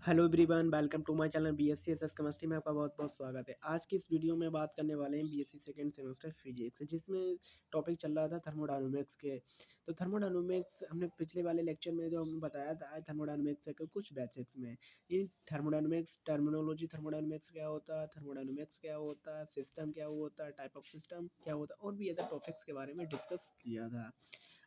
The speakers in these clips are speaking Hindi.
Hello everyone, welcome to my channel BSc SS chemistry में आपका बहुत बहुत स्वागत है। आज की इस वीडियो में बात करने वाले हैं बीएससी सेकेंड सेमेस्टर फिजिक्स, जिसमें टॉपिक चल रहा था थर्मोडायनामिक्स के। तो थर्मोडायनामिक्स हमने पिछले वाले लेक्चर में जो हमने बताया था थर्मोडायनामिक्स के कुछ बेसिक्स में इन थर्मोडायनामिक्स टर्मिनोलॉजी, थर्मोडायनामिक्स क्या होता है, थर्मोडायनामिक्स क्या होता है, सिस्टम क्या होता है, टाइप ऑफ सिस्टम क्या होता है और भी अदर टॉपिक्स के बारे में डिस्कस किया था।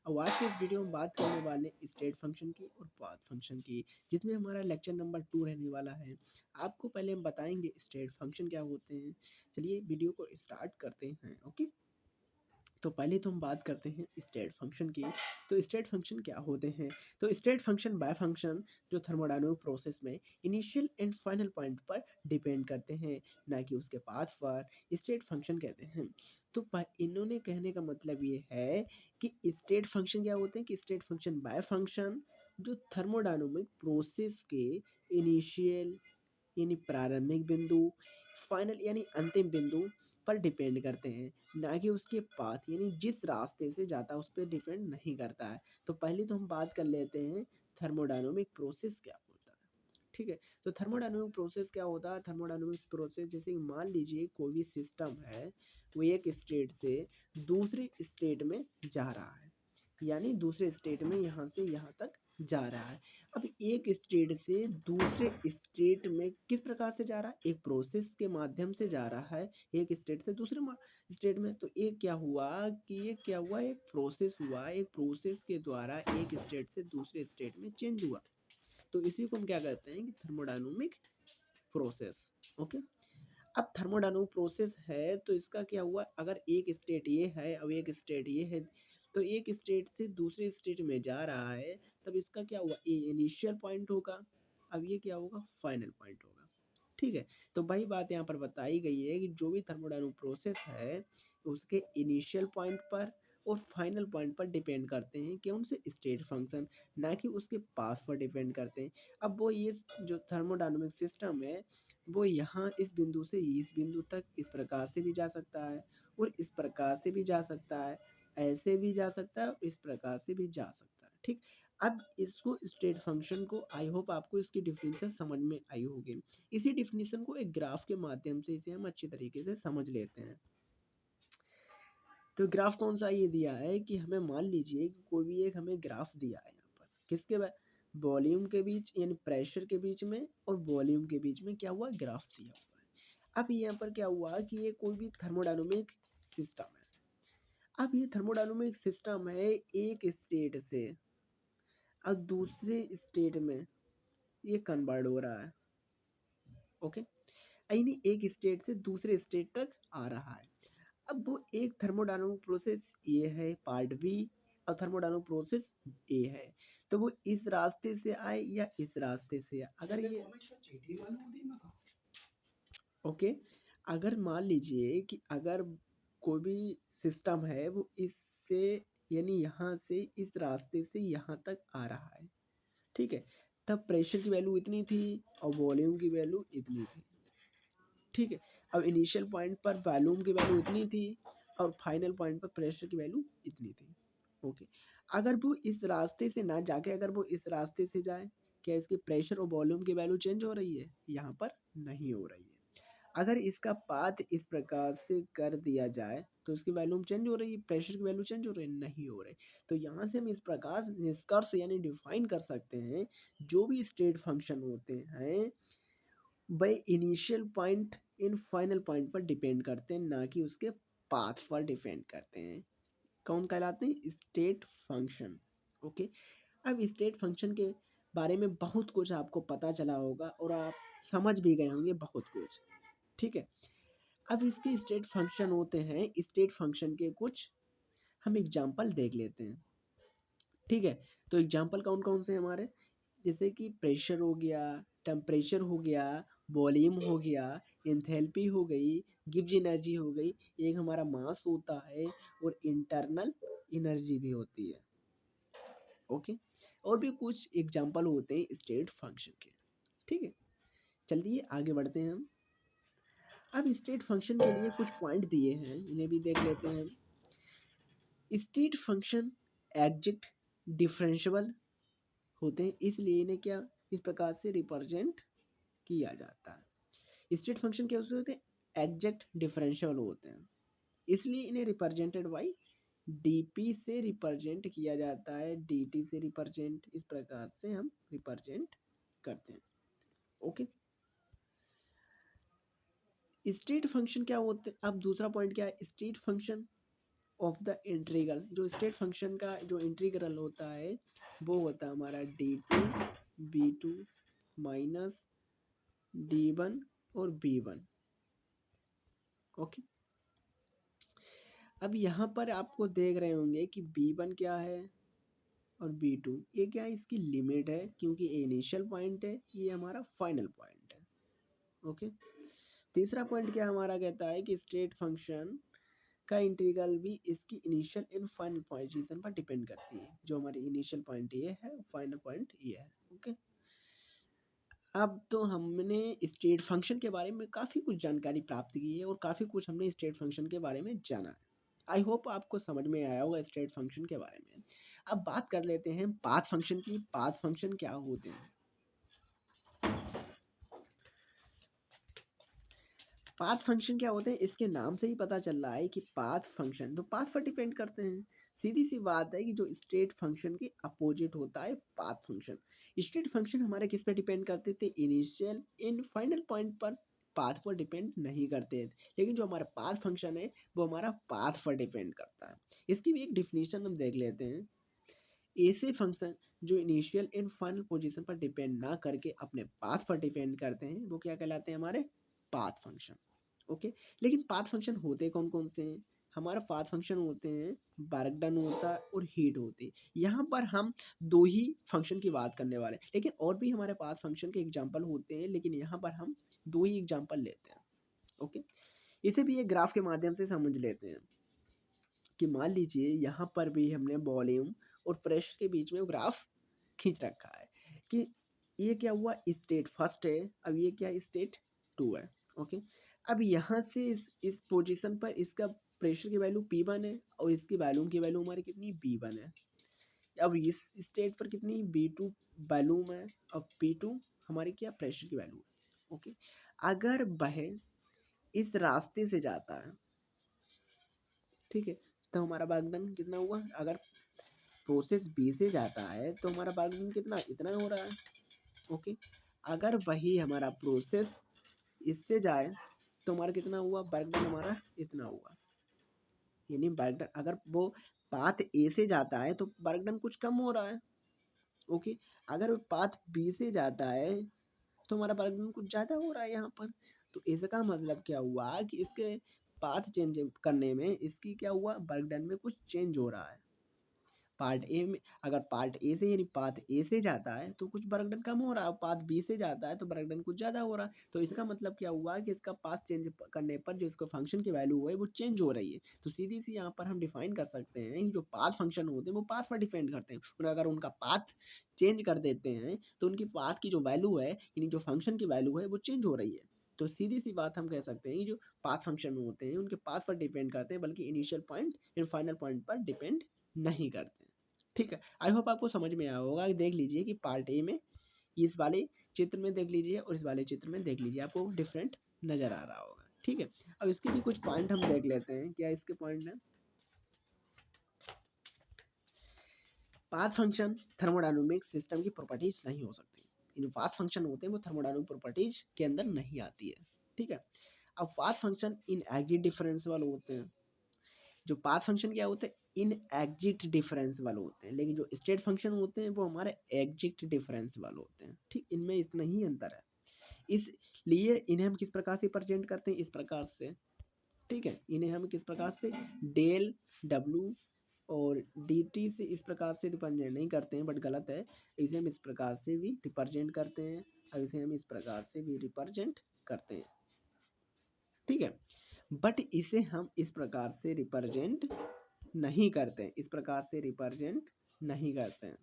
अब आज के इस वीडियो में बात करने वाले स्टेट फंक्शन की और पाथ फंक्शन की, जिसमें हमारा लेक्चर नंबर 2 रहने वाला है। आपको पहले हम बताएंगे स्टेट फंक्शन क्या होते हैं। चलिए वीडियो को स्टार्ट करते हैं। ओके, तो पहले तो हम बात करते हैं स्टेट फंक्शन की। तो स्टेट फंक्शन क्या होते हैं? तो स्टेट फंक्शन बाय फंक्शन जो थर्मोडायनामिक प्रोसेस में इनिशियल एंड फाइनल पॉइंट पर डिपेंड करते हैं, ना कि उसके पाथ पर। स्टेट फंक्शन कहते हैं। तो इन्होंने कहने का मतलब ये है कि स्टेट फंक्शन क्या होते हैं कि स्टेट फंक्शन बाय फंक्शन जो थर्मोडायनामिक प्रोसेस के इनिशियल यानी प्रारंभिक बिंदु, फाइनल यानी अंतिम बिंदु पर डिपेंड करते हैं, ना कि उसके पाथ यानी जिस रास्ते से जाता है उस पर डिपेंड नहीं करता है। तो पहले तो हम बात कर लेते हैं थर्मोडायनामिक प्रोसेस क्या होता है। ठीक है, तो थर्मोडायनामिक प्रोसेस क्या होता है? थर्मोडायनामिक प्रोसेस जैसे कि मान लीजिए कोई भी सिस्टम है, वो एक स्टेट से दूसरी स्टेट में जा रहा है, यानी दूसरे स्टेट में यहाँ से यहाँ तक जा रहा है। अब एक स्टेट से दूसरे स्टेट में किस प्रकार से जा रहा है? एक प्रोसेस के माध्यम से जा रहा है, एक स्टेट से दूसरे स्टेट में। तो एक क्या हुआ कि ये क्या हुआ, एक प्रोसेस हुआ, एक प्रोसेस के द्वारा एक स्टेट से दूसरे स्टेट में चेंज हुआ। तो इसी को हम क्या कहते हैं कि थर्मोडायनामिक प्रोसेस। ओके, अब थर्मोडायनामिक प्रोसेस है तो इसका क्या हुआ, अगर एक स्टेट ये है अब एक स्टेट ये है, तो एक स्टेट से दूसरे स्टेट में जा रहा है, तब इसका क्या हुआ, ये इनिशियल पॉइंट होगा, अब ये क्या होगा, फाइनल पॉइंट होगा। ठीक है, तो वही बात यहाँ पर बताई गई है कि जो भी थर्मोडायनामिक प्रोसेस है उसके इनिशियल पॉइंट पर और फाइनल पॉइंट पर डिपेंड करते हैं कि उनसे स्टेट फंक्शन, ना कि उसके पास पर डिपेंड करते हैं। अब वो ये जो थर्मोडायनामिक सिस्टम है वो यहाँ इस बिंदु से इस बिंदु तक इस प्रकार से भी जा सकता है और इस प्रकार से भी जा सकता है, ऐसे भी जा सकता है और इस प्रकार से भी जा सकता है। ठीक, अब इसको स्टेट फंक्शन को आई होप आपको इसकी डिफिनेशन समझ में आई होगी। इसी डिफिनेशन को एक ग्राफ के माध्यम से इसे हम अच्छी तरीके से समझ लेते हैं। तो ग्राफ कौन सा ये दिया है कि हमें मान लीजिए कि कोई भी एक हमें ग्राफ दिया है यहाँ पर, किसके वॉल्यूम के बीच यानी प्रेशर के बीच में और वॉल्यूम के बीच में क्या हुआ, ग्राफ दिया हुआ है। अब यहाँ पर क्या हुआ कि ये कोई भी थर्मोडायनामिक सिस्टम है। अब ये थर्मोडायनामिक सिस्टम है, एक स्टेट से अब दूसरे स्टेट में ये कन्वर्ट हो रहा है। ओके, यानी एक स्टेट से दूसरे स्टेट तक आ रहा है। अब वो एक थर्मोडायनामिक प्रोसेस ये है पार्ट बी और थर्मोडायनामिक प्रोसेस ए है। तो वो इस रास्ते से आए या इस रास्ते से आए, अगर ये ओके, अगर मान लीजिए कि अगर कोई भी सिस्टम है वो इससे यानी यहाँ से इस रास्ते से यहाँ तक आ रहा है, ठीक है, तब प्रेशर की वैल्यू इतनी थी और वॉल्यूम की वैल्यू इतनी थी। ठीक है, अब इनिशियल पॉइंट पर वॉल्यूम की वैल्यू इतनी थी और फाइनल पॉइंट पर प्रेशर की वैल्यू इतनी थी। ओके, अगर वो इस रास्ते से ना जाके अगर वो इस रास्ते से जाए, क्या इसके प्रेशर और वॉल्यूम की वैल्यू चेंज हो रही है? यहाँ पर नहीं हो रही है। अगर इसका पाथ इस प्रकार से कर दिया जाए तो इसकी वैल्यूम चेंज हो रही है, प्रेशर की वैल्यू चेंज हो रही है? नहीं हो रही। तो यहाँ से हम इस प्रकार निष्कर्ष यानी डिफाइन कर सकते हैं, जो भी स्टेट फंक्शन होते हैं वह initial point in final point पर डिपेंड करते हैं, ना कि उसके पाथ पर डिपेंड करते हैं। कौन कहलाते हैं? State function. ओके, अब स्टेट फंक्शन के बारे में बहुत कुछ आपको पता चला होगा और आप समझ भी गए होंगे बहुत कुछ। ठीक है, अब इसके स्टेट फंक्शन होते हैं, स्टेट फंक्शन के कुछ हम एग्जाम्पल देख लेते हैं। ठीक है, तो एग्जाम्पल कौन कौन से हमारे, जैसे कि प्रेशर हो गया, टेम्परेचर हो गया, वॉल्यूम हो गया, एंथैल्पी हो गई, गिब्स एनर्जी हो गई, एक हमारा मास होता है और इंटरनल एनर्जी भी होती है। ओके, और भी कुछ एग्जाम्पल होते हैं स्टेट फंक्शन के। ठीक है, चलिए आगे बढ़ते हैं हम। अब स्टेट फंक्शन के लिए कुछ पॉइंट दिए हैं, इन्हें भी देख लेते हैं। स्टेट फंक्शन एग्जैक्ट डिफरेंशिएबल होते हैं, इसलिए इन्हें क्या इस प्रकार से रिप्रेजेंट किया जाता है। स्टेट फंक्शन क्या होते हैं? एग्जैक्ट डिफरेंशियल होते हैं, इसलिए इन्हें रिप्रेजेंटेड बाई डीपी से रिप्रेजेंट किया जाता है, डीटी से रिप्रेजेंट, इस प्रकार से हम रिप्रेजेंट करते हैं। ओके, स्टेट फंक्शन क्या होते हैं? अब दूसरा पॉइंट क्या है? State function of the integral, जो स्टेट फंक्शन का जो इंटीग्रल होता है वो होता है हमारा d2 b2 माइनस d1 और b1। ओके, अब यहाँ पर आपको देख रहे होंगे कि b1 क्या है और b2 ये क्या है? इसकी लिमिट है, क्योंकि ये इनिशियल पॉइंट है, ये हमारा फाइनल पॉइंट है। ओके, तीसरा पॉइंट क्या हमारा कहता है कि स्टेट फंक्शन का इंटीग्रल भी इसकी इनिशियल एंड फाइनल पोजीशन पर डिपेंड करती है। जो हमारी इनिशियल पॉइंट ये है, फाइनल पॉइंट ये है। ओके, अब तो हमने स्टेट फंक्शन के बारे में काफ़ी कुछ जानकारी प्राप्त की है और काफ़ी कुछ हमने स्टेट फंक्शन के बारे में जाना है। आई होप आपको समझ में आया होगा स्टेट फंक्शन के बारे में। अब बात कर लेते हैं पाथ फंक्शन की। पाथ फंक्शन क्या होते हैं? पाथ फंक्शन क्या होते हैं? इसके नाम से ही पता चल रहा है कि पाथ फंक्शन तो पाथ पर डिपेंड करते हैं। सीधी सी बात है कि जो स्टेट फंक्शन के अपोजिट होता है पाथ फंक्शन। स्टेट फंक्शन हमारे किस पर डिपेंड करते थे? इनिशियल इन फाइनल पॉइंट पर, पाथ पर डिपेंड नहीं करते। लेकिन जो हमारा पाथ फंक्शन है वो हमारा पाथ पर डिपेंड करता है। इसकी भी एक डिफिनीशन हम देख लेते हैं। ऐसे फंक्शन जो इनिशियल इन फाइनल पोजीशन पर डिपेंड ना करके अपने पाथ पर डिपेंड करते हैं वो क्या कहलाते हैं? हमारे पाथ फंक्शन। ओके, लेकिन पाथ फंक्शन होते कौन कौन से हैं? हमारा पाथ फंक्शन होते हैं, वर्क डन होता है और हीट होती है। यहाँ पर हम दो ही फंक्शन की बात करने वाले हैं, लेकिन और भी हमारे पाथ फंक्शन के एग्जाम्पल होते हैं, लेकिन यहाँ पर हम दो ही एग्जाम्पल लेते हैं। ओके, इसे भी एक ग्राफ के माध्यम से समझ लेते हैं कि मान लीजिए यहाँ पर भी हमने वॉल्यूम और प्रेशर के बीच में ग्राफ खींच रखा है कि ये क्या हुआ? स्टेट फर्स्ट है, अब ये क्या? स्टेट टू है। ओके, अब यहाँ से इस पोजीशन पर इसका प्रेशर की वैल्यू P1 है और इसकी वैल्यूम की वैल्यू हमारी कितनी? B1 है। अब इस स्टेट पर कितनी? B2 वैल्यूम है और P2 हमारी क्या? प्रेशर की वैल्यू है। ओके, अगर वह इस रास्ते से जाता है, ठीक है, तो हमारा वर्क डन कितना हुआ? अगर प्रोसेस बी से जाता है तो हमारा वर्क डन कितना? इतना हो रहा है। ओके, अगर वही हमारा प्रोसेस इससे जाए तो हमारा कितना हुआ? वर्क डन हमारा इतना हुआ। यानी वर्क डन अगर वो पाथ ए से जाता है तो वर्क डन कुछ कम हो रहा है। ओके, अगर वो पाथ बी से जाता है तो हमारा वर्क डन कुछ ज़्यादा हो रहा है यहाँ पर। तो इसका मतलब क्या हुआ कि इसके पाथ चेंज करने में इसकी क्या हुआ? वर्क डन में कुछ चेंज हो रहा है। पार्ट ए में अगर पार्ट ए से यानी पाथ ए से जाता है तो कुछ वर्क डन कम हो रहा है, पाथ बी से जाता है तो वर्क डन कुछ ज़्यादा हो रहा है। तो इसका मतलब क्या हुआ कि इसका पाथ चेंज करने पर जो इसका फंक्शन की वैल्यू है वो चेंज हो रही है। तो सीधी सी यहाँ पर हम डिफाइन कर सकते हैं कि जो पाथ फंक्शन होते हैं वो पाथ पर डिपेंड करते हैं, और अगर उनका पाथ चेंज कर देते हैं तो उनकी पाथ की जो वैल्यू है यानी जो फंक्शन की वैल्यू है वो चेंज हो रही है। तो सीधी सी बात हम कह सकते हैं कि जो पाथ फंक्शन होते हैं उनके पाथ पर डिपेंड करते हैं, बल्कि इनिशियल पॉइंट या फाइनल पॉइंट पर डिपेंड नहीं करते। ठीक है, आई होप आपको समझ में आया होगा। देख लीजिए कि पार्ट ए में इस वाले चित्र में देख लीजिए और इस वाले चित्र में देख लीजिए, आपको डिफरेंट नजर आ रहा होगा। ठीक है, अब इसके भी कुछ पॉइंट हम देख लेते हैं। क्या इसके पॉइंट है? पाथ फंक्शन थर्मोडायनामिक सिस्टम की प्रॉपर्टीज नहीं हो सकती। जो पाथ फंक्शन होते हैं वो थर्मोडायनामिक प्रॉपर्टीज के अंदर नहीं आती है। ठीक है, अब path function in exit differential होते हैं। जो पाथ फंक्शन क्या होते हैं? इन एग्जिट डिफरेंस वाले होते हैं, लेकिन जो स्टेट फंक्शन होते हैं वो हमारे एग्जिट डिफरेंस वाले होते हैं। ठीक, इनमें इतना ही अंतर है। इसलिए इन्हें हम किस प्रकार से प्रेजेंट करते हैं? इस प्रकार से। ठीक है, इन्हें हम किस प्रकार से? डेल डब्ल्यू और डी टी से इस प्रकार से रिप्रेजेंट नहीं करते हैं, बट गलत है। इसे हम इस प्रकार से भी रिप्रेजेंट करते हैं और इसे हम इस प्रकार से भी रिप्रेजेंट करते हैं। ठीक है, बट इसे हम इस प्रकार से रिप्रेजेंट नहीं करते हैं, इस प्रकार से रिप्रेजेंट नहीं करते हैं।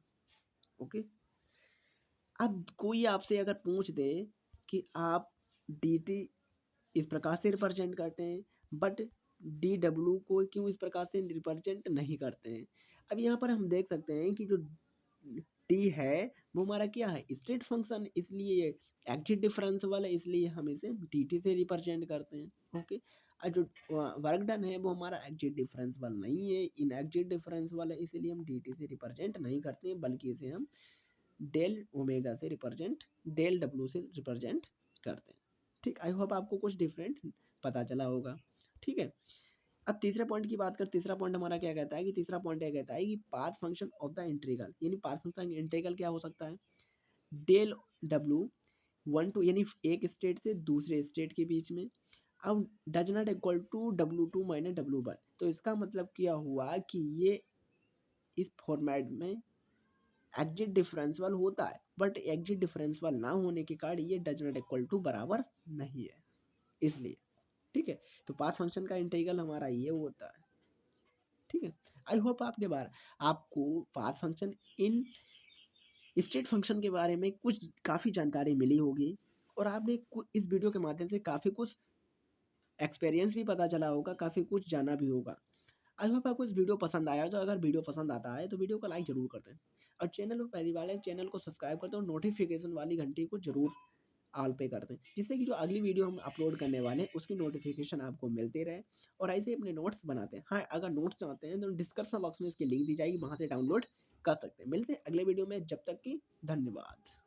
ओके, अब कोई आपसे अगर पूछ दे कि आप डी टी इस प्रकार से रिप्रेजेंट करते हैं बट डी डब्ल्यू को क्यों इस प्रकार से रिप्रेजेंट नहीं करते हैं? अब यहाँ पर हम देख सकते हैं कि जो डी है वो हमारा क्या है, स्टेट फंक्शन, इसलिए ये एग्जिट डिफरेंस है, इसलिए हम इसे dt से रिप्रेजेंट करते हैं। ओके, और जो वर्क डन है वो हमारा एग्जिट डिफरेंशियल नहीं है, इन एग्जिट डिफरेंशियल है, इसलिए हम dt से रिप्रेजेंट नहीं करते हैं, बल्कि इसे हम डेल ओमेगा से रिप्रेजेंट, डेल डब्ल्यू से रिप्रेजेंट करते हैं। ठीक, आई होप आपको कुछ डिफरेंट पता चला होगा। ठीक है, अब तीसरे पॉइंट की बात कर, तीसरा पॉइंट हमारा क्या कहता है कि तीसरा पॉइंट क्या कहता है कि path function of the integral, यानी पाथ फंक्शन इंटीग्रल क्या हो सकता है, डेल डब्ल्यू वन टू, यानी एक स्टेट से दूसरे स्टेट के बीच में, अब does not equal to W2 minus W1। तो इसका मतलब क्या हुआ कि ये इस फॉर्मेट में एग्जिट डिफरेंशियल होता है, बट एग्जिट डिफरेंशियल ना होने के कारण ये डज नॉट इक्वल टू बराबर नहीं है, इसलिए। ठीक है, तो पाथ फंक्शन का इंटीग्रल हमारा ये होता है। ठीक है, आई होप आपके बार आपको path function in state function के बारे में कुछ काफ़ी जानकारी मिली होगी, और आपने इस वीडियो के माध्यम से काफ़ी कुछ एक्सपीरियंस भी पता चला होगा, काफ़ी कुछ जाना भी होगा। आई होप आपको इस वीडियो पसंद आया हो, तो अगर वीडियो पसंद आता है तो वीडियो को लाइक ज़रूर कर दें, और चैनल पर पहली बार है चैनल को सब्सक्राइब कर दें, और नोटिफिकेशन वाली घंटी को ज़रूर ऑल पे कर दें, जिससे कि जो अगली वीडियो हम अपलोड करने वाले हैं उसकी नोटिफिकेशन आपको मिलते रहे, और ऐसे ही अपने नोट्स बनाते हैं। हाँ, अगर नोट्स चाहते हैं तो डिस्क्रिप्शन बॉक्स में इसकी लिंक दी जाएगी, वहाँ से डाउनलोड कर सकते हैं। मिलते हैं अगले वीडियो में, जब तक कि धन्यवाद।